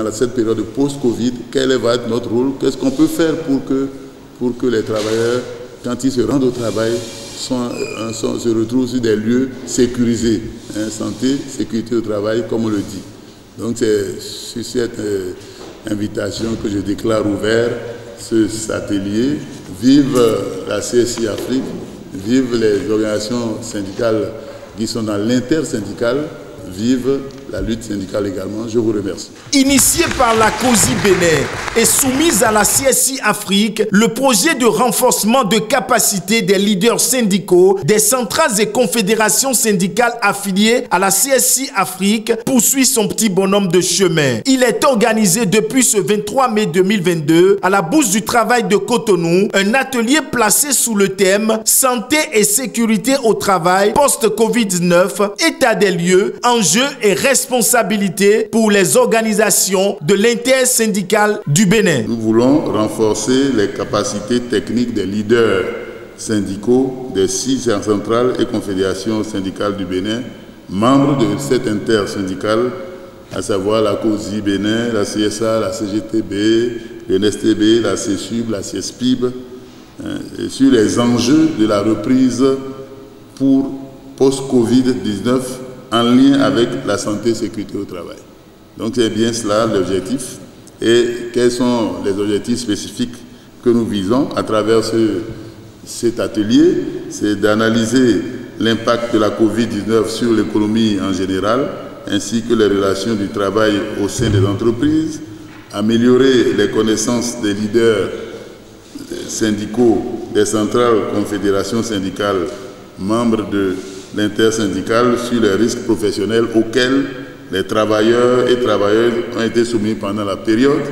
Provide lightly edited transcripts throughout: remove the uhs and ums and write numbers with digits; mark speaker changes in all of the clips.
Speaker 1: dans cette période post-Covid, quel va être notre rôle, qu'est-ce qu'on peut faire pour que les travailleurs, quand ils se rendent au travail, se retrouvent sur des lieux sécurisés, hein, santé, sécurité au travail, comme on le dit. Donc c'est sur cette invitation que je déclare ouvert cet atelier. Vive la CSI Afrique, vive les organisations syndicales qui sont dans l'intersyndicale, vive la lutte syndicale également. Je vous remercie.
Speaker 2: Initié par la COSI Bénin et soumise à la CSI Afrique, le projet de renforcement de capacité des leaders syndicaux des centrales et confédérations syndicales affiliées à la CSI Afrique poursuit son petit bonhomme de chemin. Il est organisé depuis ce 23 mai 2022 à la Bourse du Travail de Cotonou, un atelier placé sous le thème « Santé et sécurité au travail post-Covid-19, état des lieux, enjeux et responsabilités pour les organisations de l'intersyndicale du Bénin ».
Speaker 1: Nous voulons renforcer les capacités techniques des leaders syndicaux des 6 centrales et confédérations syndicales du Bénin, membres de cette intersyndicale, à savoir la COSI Bénin, la CSA, la CGTB, l'NSTB, la CSUB, la CSPIB, sur les enjeux de la reprise pour post-Covid-19 en lien avec la santé et sécurité au travail. Donc c'est bien cela l'objectif. Et quels sont les objectifs spécifiques que nous visons à travers cet atelier? C'est d'analyser l'impact de la Covid-19 sur l'économie en général, ainsi que les relations du travail au sein des entreprises, améliorer les connaissances des leaders syndicaux des centrales confédérations syndicales membres de l'intersyndicale sur les risques professionnels auxquels les travailleurs et travailleuses ont été soumis pendant la période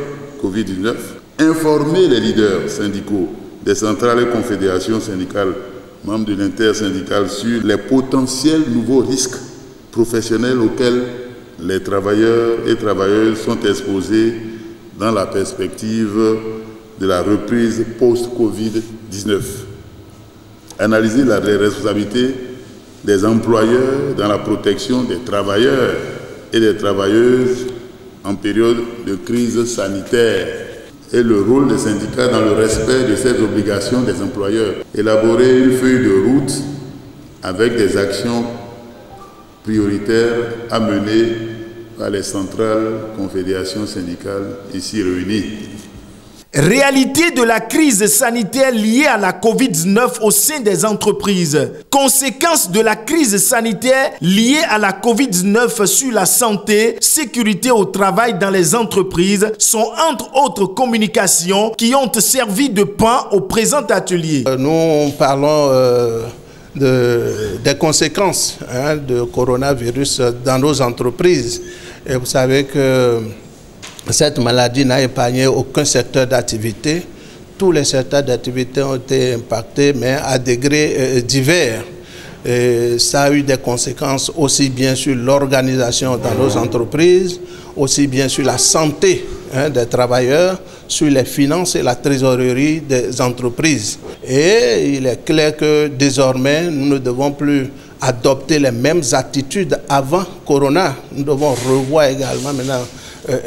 Speaker 1: Covid-19, informer les leaders syndicaux des centrales et confédérations syndicales membres de l'intersyndicale sur les potentiels nouveaux risques professionnels auxquels les travailleurs et travailleuses sont exposés dans la perspective de la reprise post-Covid-19. Analyser les responsabilités des employeurs dans la protection des travailleurs et des travailleuses en période de crise sanitaire et le rôle des syndicats dans le respect de ces obligations des employeurs. Élaborer une feuille de route avec des actions prioritaires à mener par les centrales confédérations syndicales ici réunies.
Speaker 2: Réalité de la crise sanitaire liée à la Covid-19 au sein des entreprises. Conséquences de la crise sanitaire liée à la Covid-19 sur la santé, sécurité au travail dans les entreprises sont entre autres communications qui ont servi de pan au présent atelier.
Speaker 3: Nous parlons des conséquences de coronavirus dans nos entreprises. Et vous savez que cette maladie n'a épargné aucun secteur d'activité. Tous les secteurs d'activité ont été impactés, mais à degrés divers. Et ça a eu des conséquences aussi bien sur l'organisation dans nos entreprises, aussi bien sur la santé des travailleurs, sur les finances et la trésorerie des entreprises. Et il est clair que désormais, nous ne devons plus adopter les mêmes attitudes avant Corona. Nous devons revoir également maintenant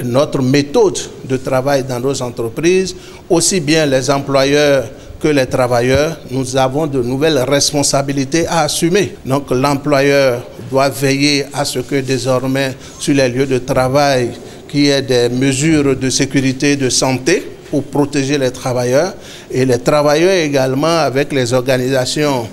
Speaker 3: notre méthode de travail dans nos entreprises, aussi bien les employeurs que les travailleurs. Nous avons de nouvelles responsabilités à assumer. Donc l'employeur doit veiller à ce que désormais sur les lieux de travail, qu'il y ait des mesures de sécurité et de santé pour protéger les travailleurs, et les travailleurs également avec les organisations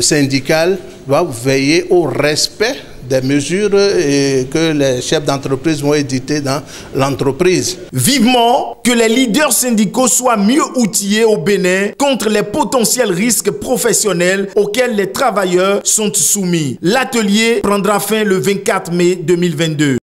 Speaker 3: syndicales doivent veiller au respect des mesures que les chefs d'entreprise vont éditer dans l'entreprise.
Speaker 2: Vivement que les leaders syndicaux soient mieux outillés au Bénin contre les potentiels risques professionnels auxquels les travailleurs sont soumis. L'atelier prendra fin le 24 mai 2022.